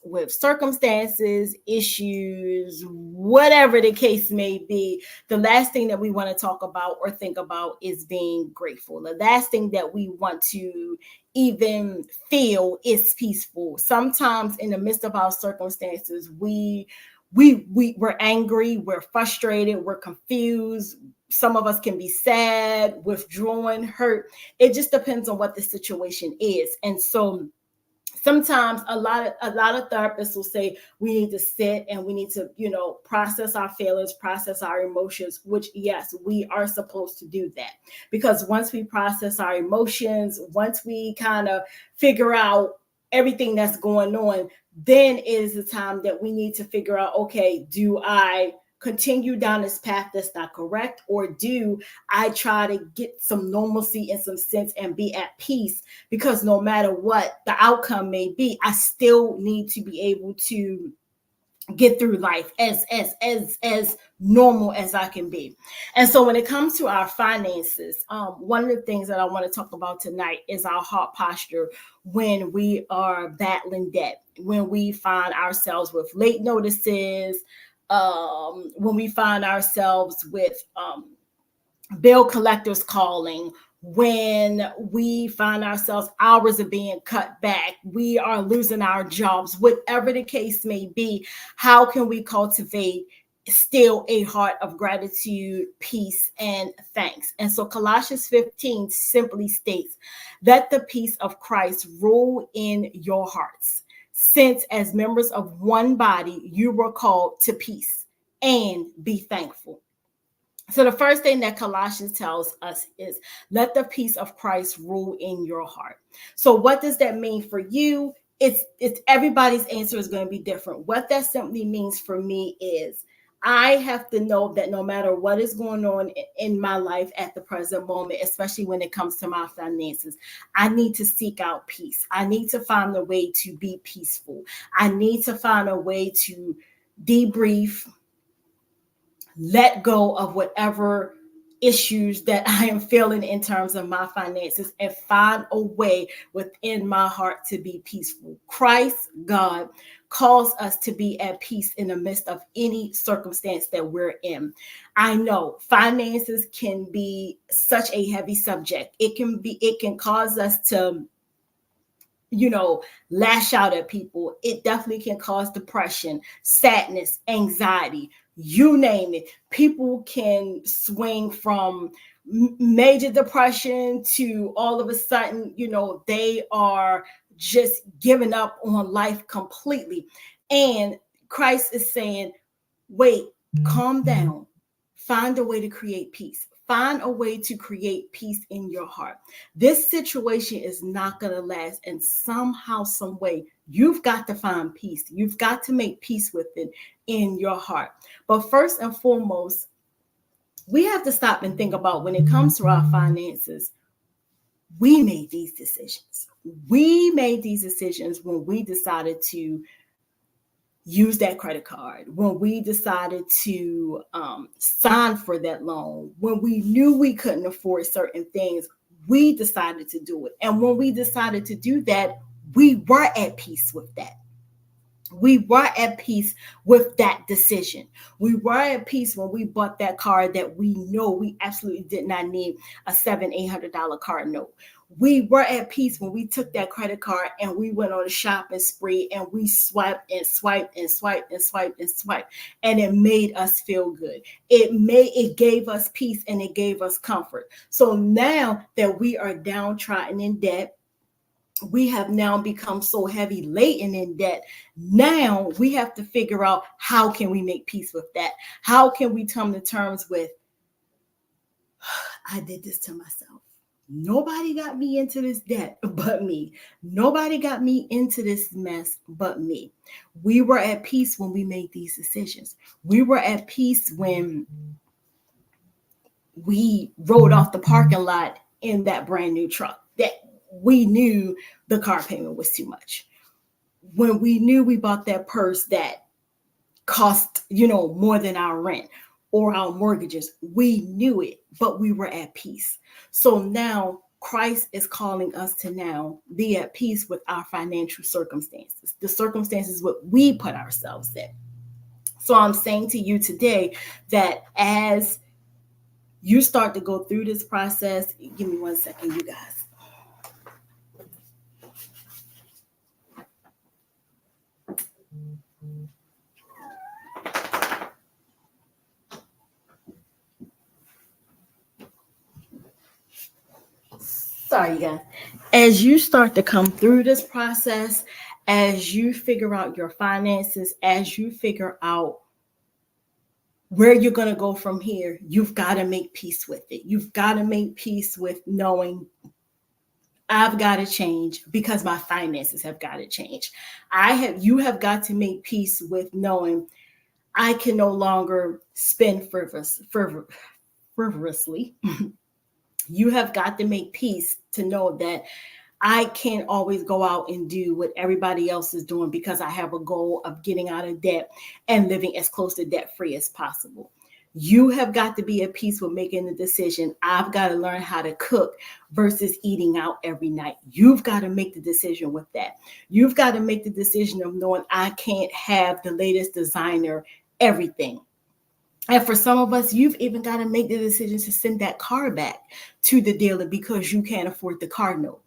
with circumstances, issues, whatever the case may be, the last thing that we want to talk about or think about is being grateful. The last thing that we want to even feel is peaceful. Sometimes in the midst of our circumstances, we're angry, we're frustrated, we're confused. Some of us can be sad, withdrawn, hurt. It just depends on what the situation is. And so sometimes a lot of therapists will say we need to sit and we need to, process our feelings, process our emotions, which yes, we are supposed to do that. Because once we process our emotions, once we kind of figure out everything that's going on, then is the time that we need to figure out, okay, do I continue down this path that's not correct, or do I try to get some normalcy and some sense and be at peace? Because no matter what the outcome may be, I still need to be able to get through life as normal as I can be. And so when it comes to our finances, one of the things that I want to talk about tonight is our heart posture when we are battling debt, when we find ourselves with late notices, when we find ourselves with bill collectors calling, when we find ourselves hours are being cut back, we are losing our jobs, whatever the case may be, how can we cultivate still a heart of gratitude, peace, and thanks? And so Colossians 15 simply states, let the peace of Christ rule in your hearts, since as members of one body, you were called to peace, and be thankful. So the first thing that Colossians tells us is let the peace of Christ rule in your heart. So what does that mean for you? It's everybody's answer is going to be different. What that simply means for me is I have to know that no matter what is going on in my life at the present moment, especially when it comes to my finances, I need to seek out peace. I need to find a way to be peaceful. I need to find a way to debrief, let go of whatever issues that I am feeling in terms of my finances and find a way within my heart to be peaceful. Christ, God, calls us to be at peace in the midst of any circumstance that we're in. I know finances can be such a heavy subject. It can cause us to lash out at people. It definitely can cause depression, sadness, anxiety, you name it. People can swing from major depression to all of a sudden, they are just giving up on life completely. And Christ is saying, wait, calm down, find a way to create peace. Find a way to create peace in your heart. This situation is not going to last. And somehow, some way, you've got to find peace. You've got to make peace with it in your heart. But first and foremost, we have to stop and think about when it comes to our finances, we made these decisions. We made these decisions when we decided to use that credit card, when we decided to sign for that loan, when we knew we couldn't afford certain things, we decided to do it. And when we decided to do that, we were at peace with that. We were at peace with that decision. We were at peace when we bought that car that we know we absolutely did not need a $700-800 car note. We were at peace when we took that credit card and we went on a shopping spree and we swiped and swiped and swiped and swiped and swiped, and it made us feel good. It gave us peace and it gave us comfort. So now that we are downtrodden in debt, we have now become so heavy laden in debt. Now we have to figure out how can we make peace with that? How can we come to terms with, I did this to myself. Nobody got me into this debt but me. Nobody got me into this mess but me. We were at peace when we made these decisions. We were at peace when we rode off the parking lot in that brand new truck that we knew the car payment was too much. When we knew we bought that purse that cost, more than our rent or our mortgages, we knew it, but we were at peace. So now Christ is calling us to now be at peace with our financial circumstances, the circumstances what we put ourselves in. So I'm saying to you today that as you start to go through this process, give me 1 second, you guys. Sorry, guys. As you start to come through this process, as you figure out your finances, as you figure out where you're going to go from here, you've got to make peace with it. You've got to make peace with knowing I've got to change because my finances have got to change. You have got to make peace with knowing I can no longer spend frivolously. You have got to make peace to know that I can't always go out and do what everybody else is doing because I have a goal of getting out of debt and living as close to debt free as possible. You have got to be at peace with making the decision. I've got to learn how to cook versus eating out every night. You've got to make the decision with that. You've got to make the decision of knowing I can't have the latest designer everything. And for some of us, you've even got to make the decision to send that car back to the dealer because you can't afford the car note.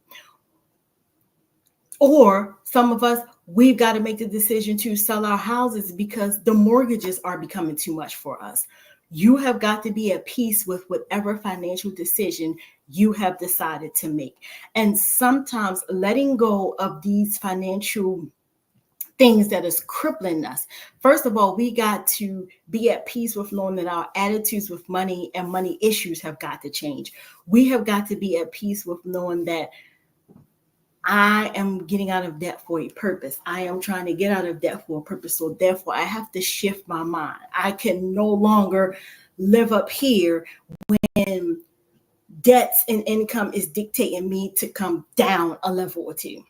Or some of us, we've got to make the decision to sell our houses because the mortgages are becoming too much for us. You have got to be at peace with whatever financial decision you have decided to make. And sometimes letting go of these financial things that is crippling us. First of all, we got to be at peace with knowing that our attitudes with money and money issues have got to change. We have got to be at peace with knowing that I am getting out of debt for a purpose. I am trying to get out of debt for a purpose. So therefore, I have to shift my mind. I can no longer live up here when debts and income is dictating me to come down a level or two.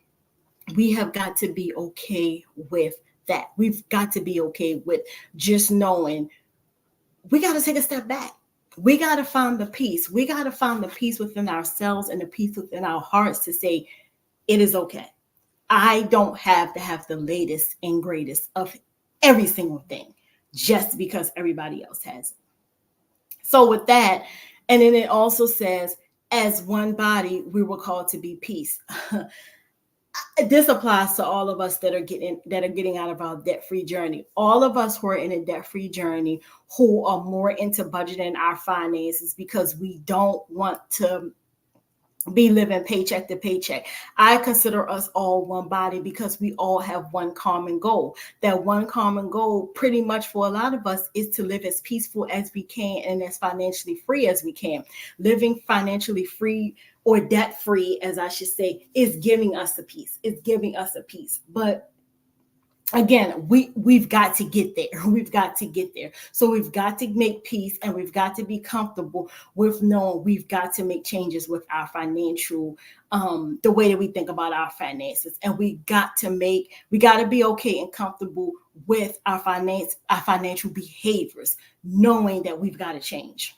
We have got to be okay with that. We've got to be okay with just knowing we got to take a step back. We got to find the peace. We got to find the peace within ourselves and the peace within our hearts to say, it is okay. I don't have to have the latest and greatest of every single thing just because everybody else has it. So with that, and then it also says, as one body, we were called to be peace. This applies to all of us that are getting out of our debt-free journey. All of us who are in a debt-free journey, who are more into budgeting our finances because we don't want to be living paycheck to paycheck. I consider us all one body because we all have one common goal. That one common goal, pretty much for a lot of us, is to live as peaceful as we can and as financially free as we can. Living financially free or debt free, as I should say, is giving us a peace. It's giving us a peace. But again, we've got to get there. We've got to get there. So we've got to make peace and we've got to be comfortable with knowing we've got to make changes with our financial, the way that we think about our finances. And we got to be okay and comfortable with our financial behaviors, knowing that we've got to change.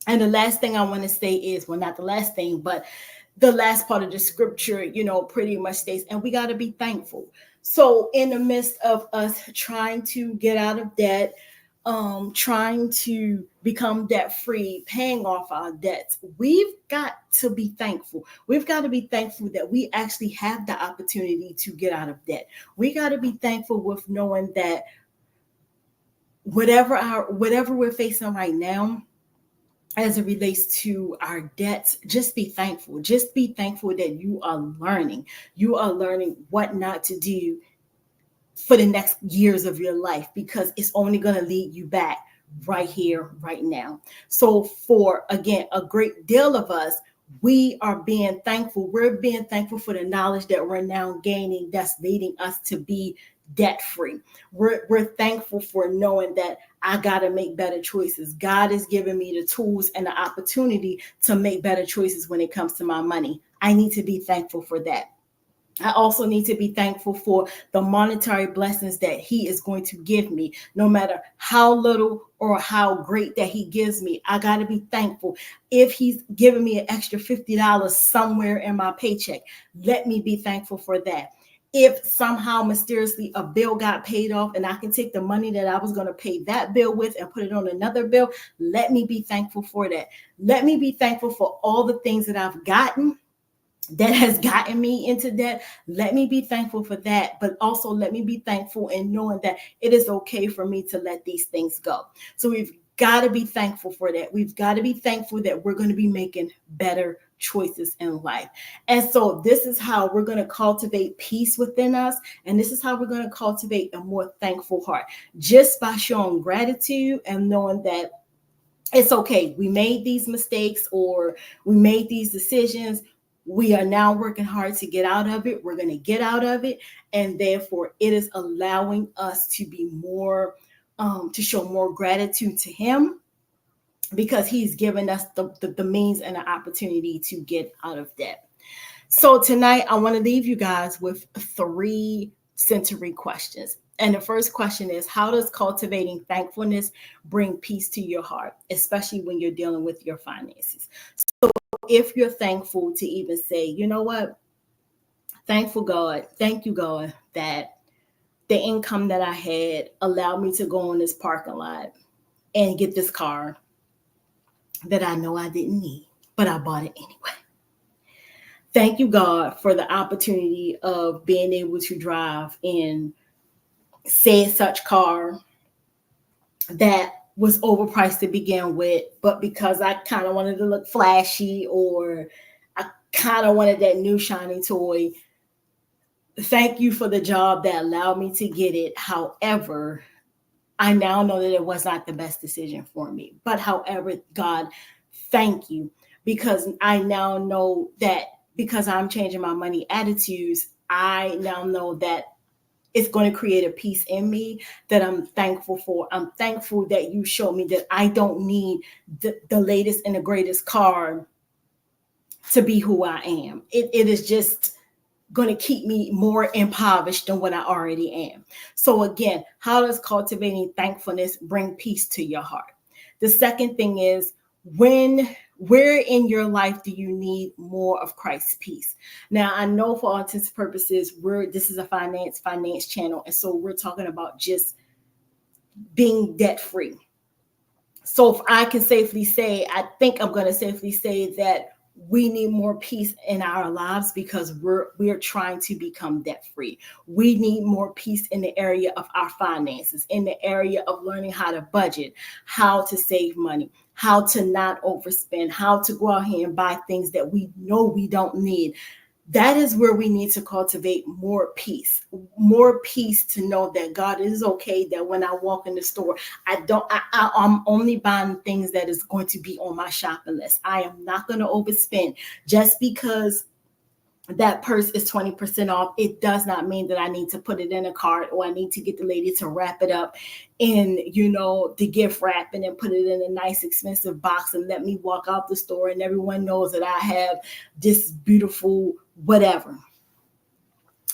And the last thing I want to say is, well, not the last thing, but the last part of the scripture, pretty much states, and we got to be thankful. So in the midst of us trying to get out of debt, trying to become debt free, paying off our debts, we've got to be thankful. We've got to be thankful that we actually have the opportunity to get out of debt. We got to be thankful with knowing that whatever we're facing right now, as it relates to our debts, just be thankful. Just be thankful that you are learning. You are learning what not to do for the next years of your life, because it's only going to lead you back right here, right now. So for, again, a great deal of us, we are being thankful. We're being thankful for the knowledge that we're now gaining that's leading us to be debt-free. We're thankful for knowing that I got to make better choices. God is giving me the tools and the opportunity to make better choices when it comes to my money. I need to be thankful for that. I also need to be thankful for the monetary blessings that he is going to give me, no matter how little or how great that he gives me. I got to be thankful. If he's giving me an extra $50 somewhere in my paycheck, let me be thankful for that. If somehow mysteriously a bill got paid off and I can take the money that I was going to pay that bill with and put it on another bill, let me be thankful for that. Let me be thankful for all the things that I've gotten that has gotten me into debt. Let me be thankful for that, but also let me be thankful in knowing that it is okay for me to let these things go. So we've got to be thankful for that. We've got to be thankful that we're going to be making better choices in life. And so this is how we're going to cultivate peace within us. And this is how we're going to cultivate a more thankful heart, just by showing gratitude and knowing that it's okay. We made these mistakes or we made these decisions. We are now working hard to get out of it. We're going to get out of it. And therefore, it is allowing us to be more, to show more gratitude to him, because he's given us the means and the opportunity to get out of debt. So tonight, I want to leave you guys with 3 century questions. And the first question is, how does cultivating thankfulness bring peace to your heart, especially when you're dealing with your finances? So if you're thankful to even say, you know what, thank you, God, that the income that I had allowed me to go in this parking lot and get this car that I know I didn't need, but I bought it anyway. Thank you, God, for the opportunity of being able to drive in said such car that was overpriced to begin with, but because I kind of wanted to look flashy, or I kind of wanted that new shiny toy, thank you for the job that allowed me to get it. However, I now know that it was not the best decision for me. But however, God, thank you, because I now know that because I'm changing my money attitudes, I now know that it's going to create a peace in me that I'm thankful for. I'm thankful that you show me that I don't need the latest and the greatest car to be who I am. It is just going to keep me more impoverished than what I already am. So again, how does cultivating thankfulness bring peace to your heart? The second thing is, where in your life do you need more of Christ's peace? Now, I know for all intents and purposes, this is a finance channel, and so we're talking about just being debt free. So if I can safely say, I think I'm going to safely say that we need more peace in our lives because we're trying to become debt free. We need more peace in the area of our finances, in the area of learning how to budget, how to save money, how to not overspend, how to go out here and buy things that we know we don't need. That is where we need to cultivate more peace to know that God is okay, that when I walk in the store, I'm only buying things that is going to be on my shopping list. I am not going to overspend just because that purse is 20% off. It does not mean that I need to put it in a cart, or I need to get the lady to wrap it up in, the gift wrap, and then put it in a nice expensive box and let me walk out the store and everyone knows that I have this beautiful whatever.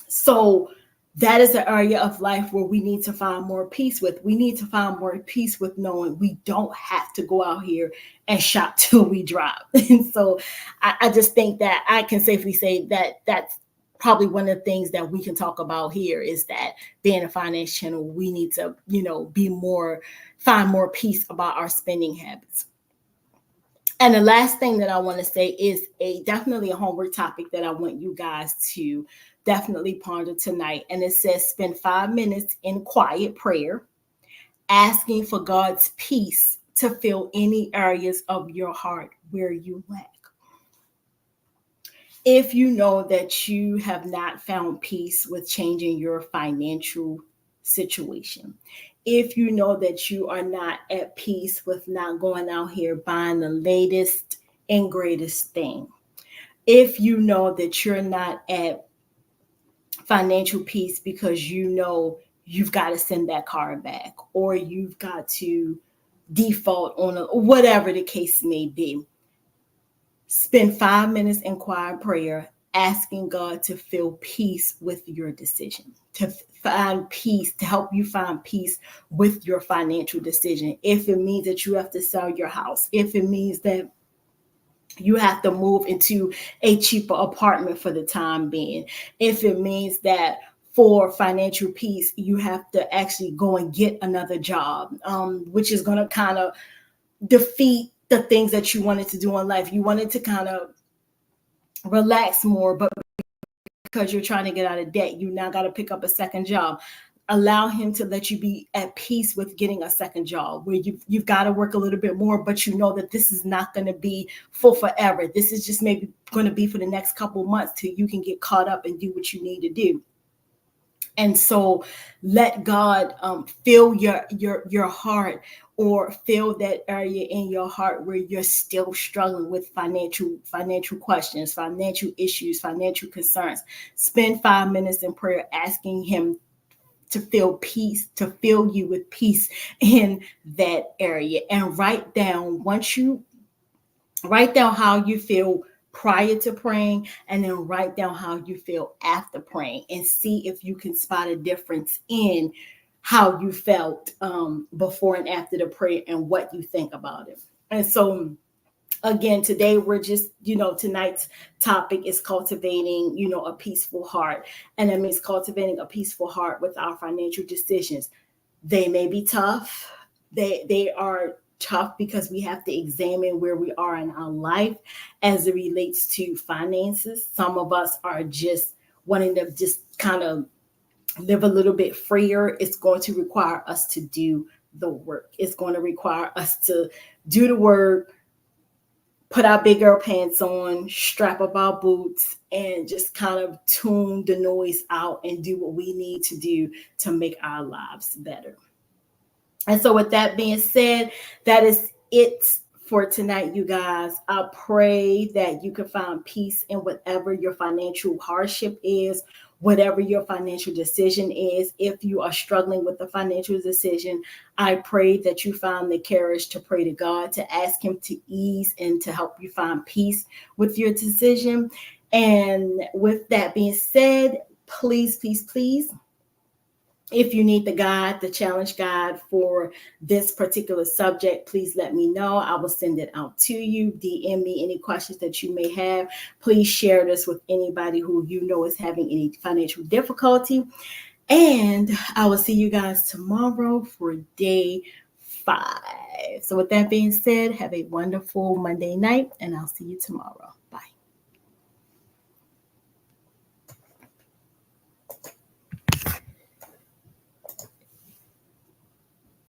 So that is an area of life where we need to find more peace with. We need to find more peace with knowing we don't have to go out here and shop till we drop. And so I just think that I can safely say that that's probably one of the things that we can talk about here, is that being a finance channel, we need to, find more peace about our spending habits. And the last thing that I want to say is definitely a homework topic that I want you guys to definitely ponder tonight. And it says, spend 5 minutes in quiet prayer, asking for God's peace to fill any areas of your heart where you lack. If you know that you have not found peace with changing your financial situation, if you know that you are not at peace with not going out here buying the latest and greatest thing, if you know that you're not at financial peace because you know you've got to send that car back, or you've got to default on whatever the case may be, spend 5 minutes in quiet prayer, asking God to feel peace with your decision, to find peace, to help you find peace with your financial decision. If it means that you have to sell your house, if it means that you have to move into a cheaper apartment for the time being, if it means that for financial peace, you have to actually go and get another job, which is going to kind of defeat the things that you wanted to do in life. You wanted to kind of relax more, but because you're trying to get out of debt, you now got to pick up a second job. Allow him to let you be at peace with getting a second job where you've got to work a little bit more, but you know that this is not going to be for forever. This is just maybe going to be for the next couple of months till you can get caught up and do what you need to do. And so let God fill your heart, or fill that area in your heart where you're still struggling with financial questions, financial issues, financial concerns. Spend 5 minutes in prayer asking him to feel peace, to fill you with peace in that area. And write down how you feel prior to praying, and then write down how you feel after praying, and see if you can spot a difference in how you felt before and after the prayer and what you think about it. And so again, today we're just, tonight's topic is cultivating, a peaceful heart. And that means cultivating a peaceful heart with our financial decisions. They may be tough. They are tough because we have to examine where we are in our life as it relates to finances. Some of us are just wanting to just kind of live a little bit freer. It's going to require us to do the work. It's going to require us to do the work, put our big girl pants on, strap up our boots, and just kind of tune the noise out and do what we need to do to make our lives better. And so with that being said, that is it for tonight, you guys. I pray that you can find peace in whatever your financial hardship is, whatever your financial decision is. If you are struggling with the financial decision, I pray that you find the courage to pray to God, to ask him to ease and to help you find peace with your decision. And with that being said, please, please, please, if you need the challenge guide for this particular subject, please let me know. I will send it out to you. DM me any questions that you may have. Please share this with anybody who you know is having any financial difficulty. And I will see you guys tomorrow for day 5. So with that being said, have a wonderful Monday night, and I'll see you tomorrow. Bye.